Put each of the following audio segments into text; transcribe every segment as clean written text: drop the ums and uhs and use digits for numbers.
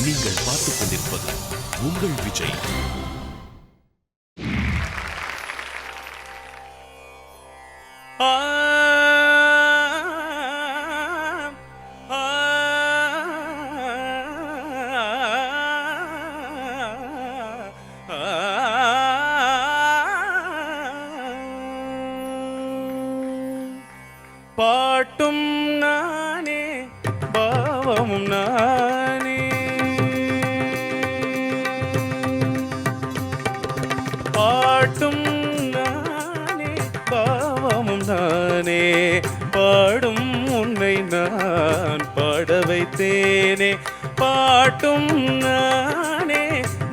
நீங்கள் பார்த்துக் கொண்டிருப்பது உங்கள் விஜய். பாட்டும் நானே பாவமும் நானே, பாட்டும் நானே பாவமும் நானே, பாடும் உன்னை நான் பாட வைத்தேனே. பாட்டும் நானே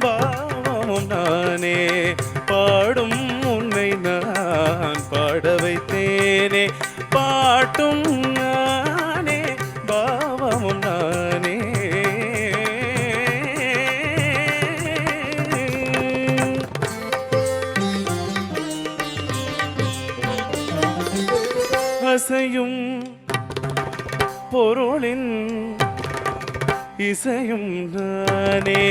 பாவமும் நானே, பாடும் உன்னை நான் பாட வைத்தேனே. பாட்டும் நானே பாவமும் நானே. அசையும் பொருளின் இசையும் நானே,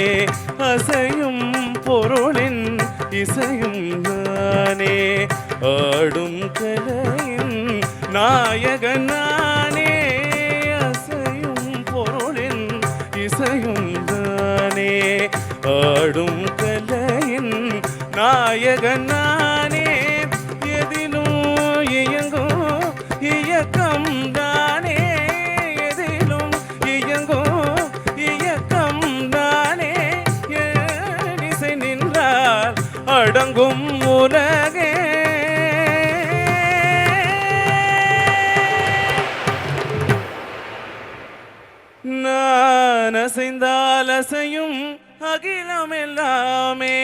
அசையும் பொருளின் இசையும் நானே, ஆடும் கலையின் நாயகன் நானே. அசையும் பொருளின் இசையும் நானே, ஆடும் கலையின் நாயகன் நானே. எதிலும் இயங்கும் இயக்கம் தானே, எதிலும் இயங்கும் இயக்கம் தானே. என் இசை நின்றால் அடங்கும் உலகே. நான் அசைந்தால் அசையும் அகிலம் எல்லாமே,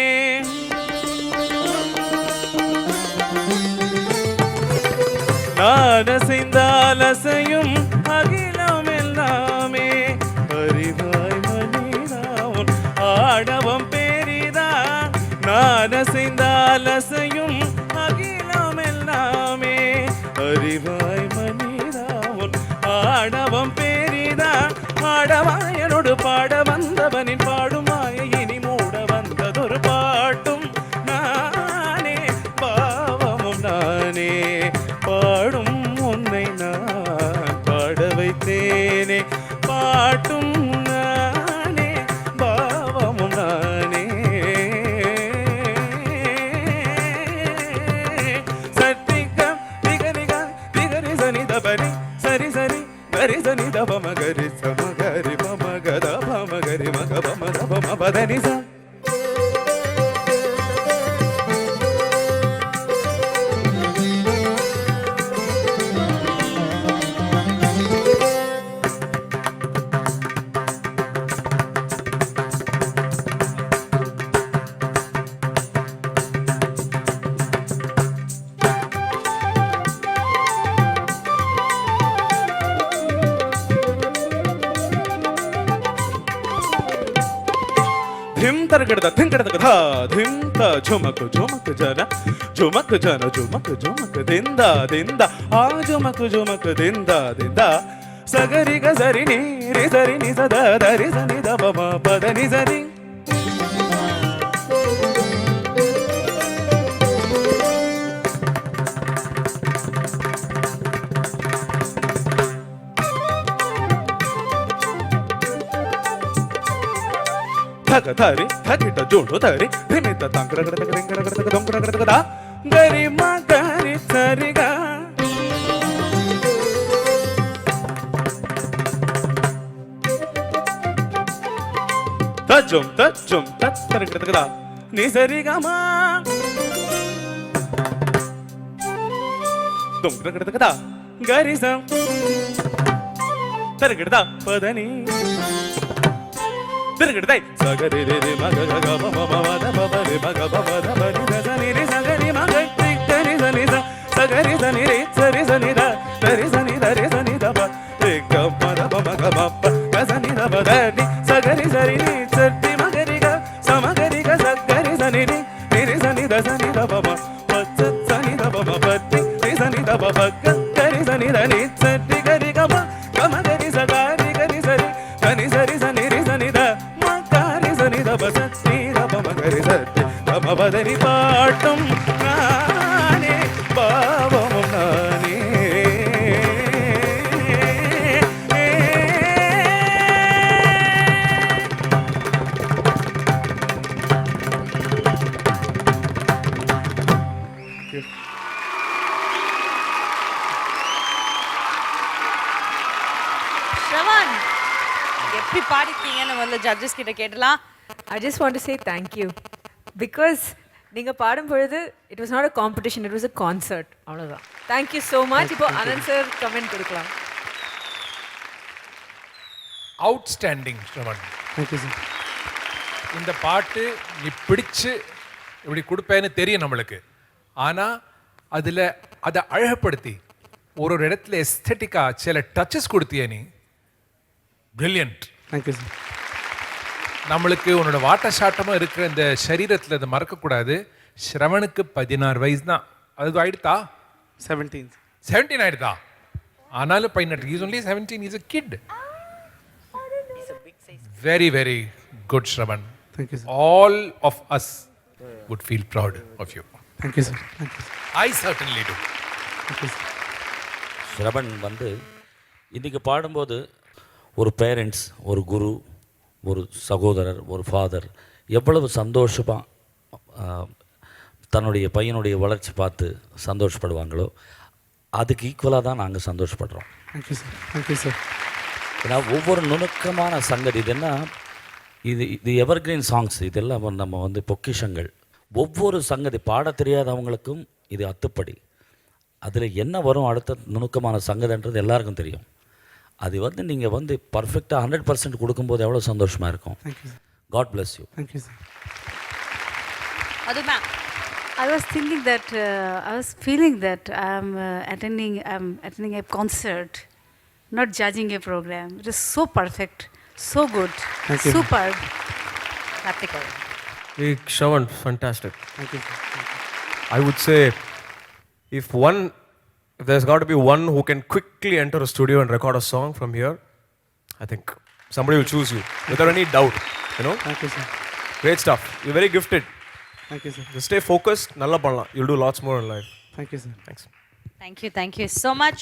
நான் அசைந்தால் அசையும் அகிலம் எல்லாமே. அறிவாய் மனிதா உன் ஆடவம் பெரிதா, நான் அசைந்தால் அசையும் அகிலம் எல்லாமே. அறிவாய் மனிதா உன் ஆடவம் பெரிதா, ஆடவாயனோடு பாட வந்தவனின் பாடும் மாயை இனி மூட வந்ததொரு பாட்டும் நானே பாவமும் நானே, பாடும் உன்னை நான் பாட வைத்தேனே. பாட்டும் நானே பாவமும் நானே. சத்திகம் நிகரிக நிகரி சனி தபரி சரி சரி கரி சனி தப மகரி சமகரி பமகத பமகரி மக பமத பம பதனி ச. धिम तरगड़दा थिंगड़दा धिम ता झुमक झुमक जना झुमक जना झुमक झुमक दिंदा दिंदा आ झुमक झुमक दिंदा दिंदा. सगरी ग सरी नी रे सरी नी सदा दरी सनी द ब म प द नी सरी. धग धरी धगिट जोड़ो धरी धिमित तंगरगड़गड़गड़गड़गड़गड़ा गरी मा गरी सरिगा. तजुम तगड़गड़गड़ा नी सरिगा मा तुंगरगड़गड़ा गरी सम तरगड़दा पदनी திருகிடதை சகரி ரி மக க ப ம ம த ப ப ரி மக ப ம த ப ரி த ச நி ரி சகரி மக தி த ரி ச நி த சகரி ச நி ரி ச ரி ச நி த த ரி ச நி த ரி ச நி த ப ரி க ப த ப ம க ம ப க ச நி த ப த ரி சகரி ச ரி ரி ச தி மக ரி க ச மக ரி க ச க ரி ச நி ரி ரி ரி ச நி த ச நி த ப ம ப ச ச நி த ப ம ப தி ரி ச நி த ப ப க க ரி ச நி த நி ச தி க ரி க ப க ம க ரி ச க ரி க ரி ச ரி க நி ச ரி ச நி ரி ச நி த ம கதறி பாட்டும் நானே பாவமும் நானே. ஸ்ரவன் எப்படி பாடிருக்கீங்கன்னு முதல்ல ஜட்ஜஸ் கிட்ட கேட்டலாம். I just want to say thank you because நீங்க பாடும் பொழுது it was not a competition, it was a concert. அவ்வளவுதான். Thank you so much. இப்போ அனந்த் சார் கமெண்ட் கொடுக்கலாம். அவுட்ஸ்டாண்டிங் ஸ்ரவன். Thank you sir. இந்த பாட்டு நீ பிடிச்சு இப்படி கொடுப்பேன்னு தெரியும் நம்மளுக்கு. ஆனால் அதில் அதை அழகுப்படுத்தி ஒரு இடத்துல எஸ்தட்டிக்காக சில டச்சஸ் கொடுத்திய நீ பிரில்லியன்ட். Thank you sir. நம்மளுக்கு உன்னோட வாட்ட சாட்டமாக இருக்கிற இந்த சரீரத்தில் அதை மறக்கக்கூடாது. ஸ்ரவனுக்கு 16 வயசு தான். அது ஆயிடுதா? 17 ஆயிடுதா? ஆனாலும் பையன் is only 17, is a kid. Very, very good, Shravan. Thank you, sir. All of us would feel proud of you. Thank you, sir. Thank you. I certainly do. Thank you, sir. Shravan வந்து இன்றைக்கி பாடும்போது ஒரு parents, ஒரு குரு, ஒரு சகோதரர், ஒரு father எவ்வளவு சந்தோஷமாக தன்னுடைய பையனுடைய வளர்ச்சி பார்த்து சந்தோஷப்படுவாங்களோ அதுக்கு ஈக்குவலாக தான் நாங்கள் சந்தோஷப்படுறோம். Thank you sir. Thank you sir. ஏன்னா ஒவ்வொரு நுணுக்கமான சங்கதி இதுன்னா இது எவர்கிரீன் சாங்ஸ், இதெல்லாம் நம்ம வந்து பொக்கிஷங்கள். ஒவ்வொரு சங்கதி பாட தெரியாதவங்களுக்கும் இது அத்துப்படி. அதில் என்ன வரும் அடுத்த நுணுக்கமான சங்கதின்றது எல்லாருக்கும் தெரியும். அது வந்து நீங்கள் வந்து பர்ஃபெக்டாக 100% கொடுக்கும்போது எவ்வளோ சந்தோஷமாக இருக்கும். God bless you. Thank you sir. அது ma'am I was thinking that I was feeling that I'm attending a concert, not judging a program. It is so perfect, so good, Thank you. superb. Karthika. Shravan, fantastic. Thank you, sir. Thank you. I would say if there's got to be one who can quickly enter a studio and record a song from here, I think somebody will choose you without any doubt. You know? Thank you, sir. Great stuff. You're very gifted. Thank you, sir. Just stay focused. Nalla pannalam. You'll do lots more in life. Thank you, sir. Thanks. Thank you so much.